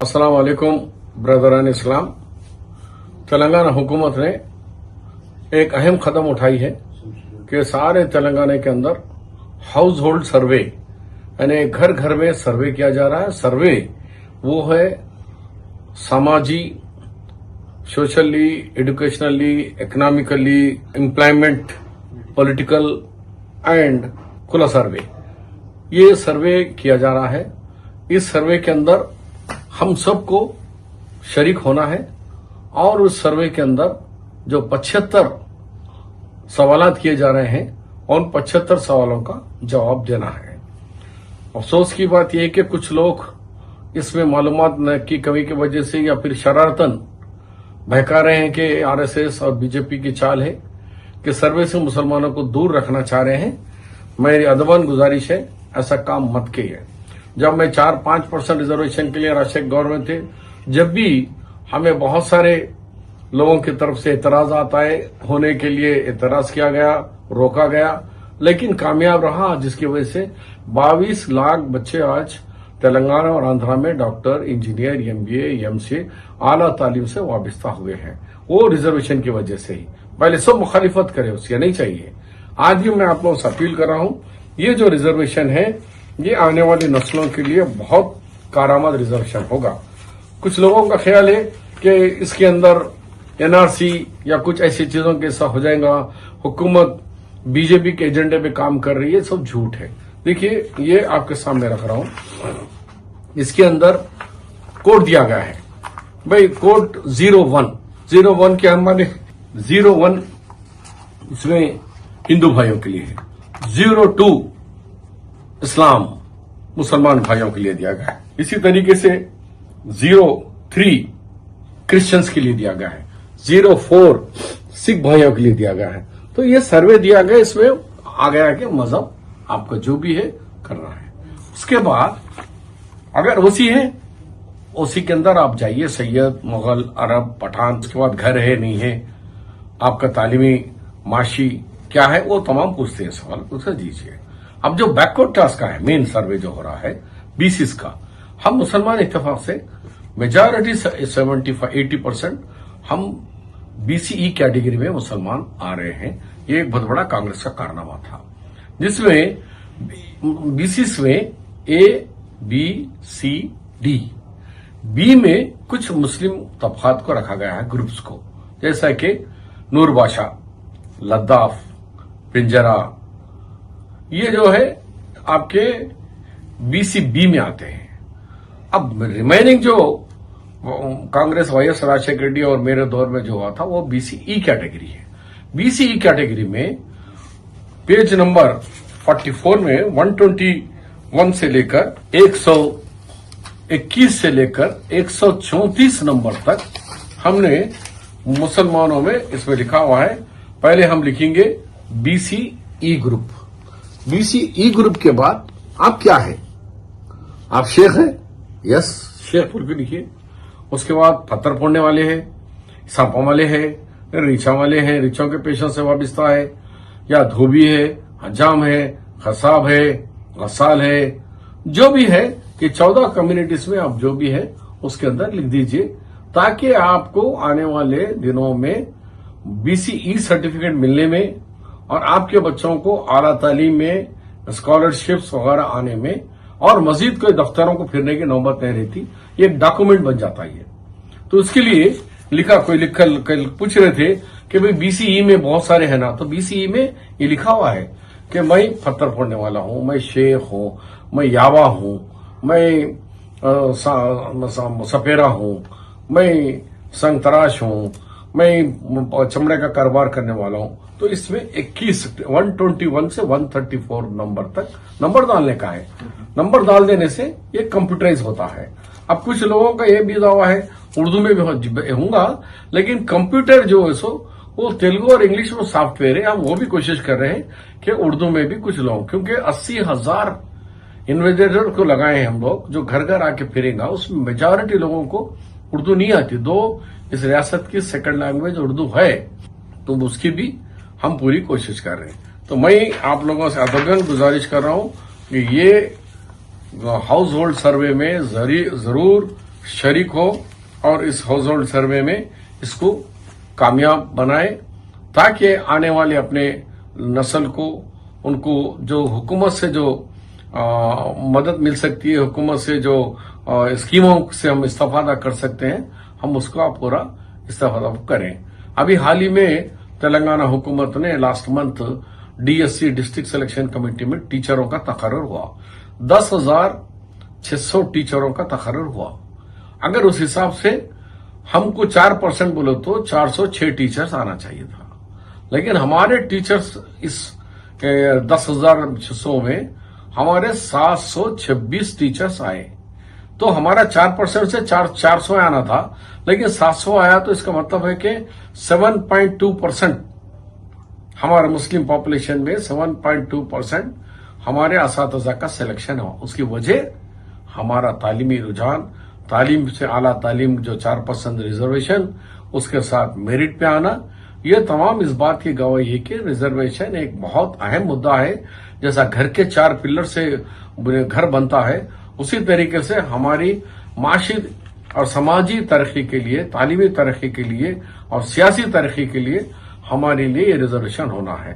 अस्सलाम वालेकुम ब्रदरान इस्लाम। तेलंगाना हुकूमत ने एक अहम कदम उठाई है कि सारे तेलंगाना के अंदर हाउस होल्ड सर्वे यानी घर घर में सर्वे किया जा रहा है। सर्वे वो है सामाजी, socially, educationally, economically, employment, political and खुला सर्वे। ये सर्वे किया जा रहा है। इस सर्वे के अंदर हम सबको शरीक होना है और उस सर्वे के अंदर जो 75 सवालात किए जा रहे हैं उन 75 सवालों का जवाब देना है। अफसोस की बात यह है कि कुछ लोग इसमें मालूमात की कमी की वजह से या फिर शरारतन बहका रहे हैं कि आरएसएस और बीजेपी की चाल है कि सर्वे से मुसलमानों को दूर रखना चाह रहे हैं। मेरी अदबन गुजारिश है, ऐसा काम मत कीजिए। जब मैं 4-5% रिजर्वेशन के लिए राष्ट्रीय गवर्नमेंट थे, जब भी हमें बहुत सारे लोगों की तरफ से एतराज आता है, होने के लिए एतराज किया गया, रोका गया, लेकिन कामयाब रहा, जिसकी वजह से 22 लाख बच्चे आज तेलंगाना और आंध्रा में डॉक्टर, इंजीनियर, एमबीए, एमसीए आला तालीम से वाबस्ता हुए हैं। वो रिजर्वेशन की वजह से ही। पहले सब मुखालिफत करे, उसके नहीं चाहिए। आज भी मैं आप लोगों से अपील कर रहा हूं, ये जो रिजर्वेशन है ये आने वाली नस्लों के लिए बहुत कारआमद रिजर्वेशन होगा। कुछ लोगों का ख्याल है कि इसके अंदर एनआरसी या कुछ ऐसी चीजों के साथ हो जाएगा, हुकूमत बीजेपी के एजेंडे पे काम कर रही है, सब झूठ है। देखिए, ये आपके सामने रख रहा हूं। इसके अंदर कोड दिया गया है भाई, कोड 01 के हमारे 01 इसमें हिंदू भाइयों के लिए है, 02 इस्लाम मुसलमान भाइयों के लिए दिया गया है। इसी तरीके से 03 क्रिश्चियंस के लिए दिया गया है, 04 सिख भाइयों के लिए दिया गया है। तो ये सर्वे दिया गया, इसमें आ गया कि मजहब आपका जो भी है करना है। उसके बाद अगर ओसी है, ओसी के अंदर आप जाइए, सैयद, मुगल, अरब, पठान, उसके बाद घर है नहीं है, आपका तालीमी माशी क्या है, वो तमाम पूछते हैं सवाल, उसे दीजिए। अब जो बैकवर्ड क्लास का है, मेन सर्वे जो हो रहा है बीसीस का, हम मुसलमान इत्तेफाक से मेजॉरिटी 75-80% हम बीसीई कैटेगरी में मुसलमान आ रहे हैं। ये एक बहुत बड़ा कांग्रेस का कारनामा था, जिसमें बीसीस में ए, बी, सी, डी, बी में कुछ मुस्लिम तबकात को रखा गया है, ग्रुप्स को, जैसा कि नूरबाशा, लद्दाफ, पिंजरा, ये जो है आपके बीसीबी में आते हैं। अब रिमेनिंग जो कांग्रेस, वाईएस राजशेखर रेड्डी और मेरे दौर में जो हुआ था वो बीसीई कैटेगरी है। बीसीई कैटेगरी में पेज नंबर 44 में 121 से लेकर 121 से लेकर 134 नंबर तक हमने मुसलमानों में इसमें लिखा हुआ है। पहले हम लिखेंगे बीसीई ग्रुप। बीसीई ग्रुप के बाद आप क्या है? आप शेख है? यस, शेख बोल के लिखिए। उसके बाद पत्थर फोड़ने वाले हैं, सांपों वाले हैं, रीछा वाले हैं, रीछों के पेशों से वाबस्ता है, या धोबी है, हजाम है, खसाब है, गसाल है, जो भी है कि 14 कम्युनिटीज में आप जो भी है उसके अंदर लिख दीजिए, ताकि आपको आने वाले दिनों में बीसीई सर्टिफिकेट मिलने में और आपके बच्चों को आला तालीम में स्कॉलरशिप्स वगैरह आने में और मजीद कोई दफ्तरों को फिरने की नौबत नहीं रहती। ये एक डॉक्यूमेंट बन जाता है। तो उसके लिए लिखा, कोई कल पूछ रहे थे कि भाई बीसीई में बहुत सारे हैं ना, तो बीसीई में ये लिखा हुआ है कि मैं पत्थर फोड़ने वाला हूं, मैं शेख हूं, मैं यावा हूं, मैं सपेरा हूं, मैं संगतराश हूं, मैं चमड़े का कारोबार करने वाला हूं। तो इसमें 121 से 134 नंबर तक नंबर डालने का है। नंबर डाल देने से ये कंप्यूटराइज होता है। अब कुछ लोगों का ये भी दावा है, उर्दू में भी होगा, लेकिन कंप्यूटर जो है सो वो तेलुगु और इंग्लिश में सॉफ्टवेयर है। हम वो भी कोशिश कर रहे हैं कि उर्दू में भी कुछ लोग, क्योंकि 80,000 इन्वेस्टिगेटर को लगाए हैं हम लोग, जो घर घर आके फिरेगा, उसमें मेजॉरिटी लोगों को उर्दू नहीं आती। दो इस रियासत की सेकंड लैंग्वेज उर्दू है, तो उसकी भी हम पूरी कोशिश कर रहे हैं। तो मैं आप लोगों से अदबन गुजारिश कर रहा हूं कि ये हाउस होल्ड सर्वे में जरूर शरीक हो और इस हाउस होल्ड सर्वे में इसको कामयाब बनाए, ताकि आने वाले अपने नस्ल को, उनको जो हुकूमत से जो मदद मिल सकती है, हुकूमत से जो स्कीमों से हम इस्तेफादा कर सकते हैं, हम उसका पूरा इस्तेफादा करें। अभी हाल ही में तेलंगाना हुकूमत ने last month DSC district selection committee में टीचरों का तकर्रुर हुआ। 10,600 टीचरों का तकर्रुर हुआ। अगर उस हिसाब से हमको 4% बोले तो 406 टीचर्स आना चाहिए था, लेकिन हमारे टीचर्स इस 10,600 में हमारे 726 टीचर्स आए। तो हमारा 4% से 400 आना था, लेकिन 700 आया, तो इसका मतलब है कि 7.2% हमारे मुस्लिम पॉपुलेशन में 7.2% हमारे असातिज़ा का सिलेक्शन हुआ। उसकी वजह हमारा तालीमी रुझान, तालीम से आला तालीम जो 4% रिजर्वेशन, उसके साथ मेरिट पे आना, ये तमाम इस बात की गवाही है कि रिजर्वेशन एक बहुत अहम मुद्दा है। जैसा घर के 4 पिलर से घर बनता है, उसी तरीके से हमारी माशी और समाजी तरक्की के लिए, तालीमी तरक्की के लिए और सियासी तरक्की के लिए हमारे लिए ये रिजर्वेशन होना है।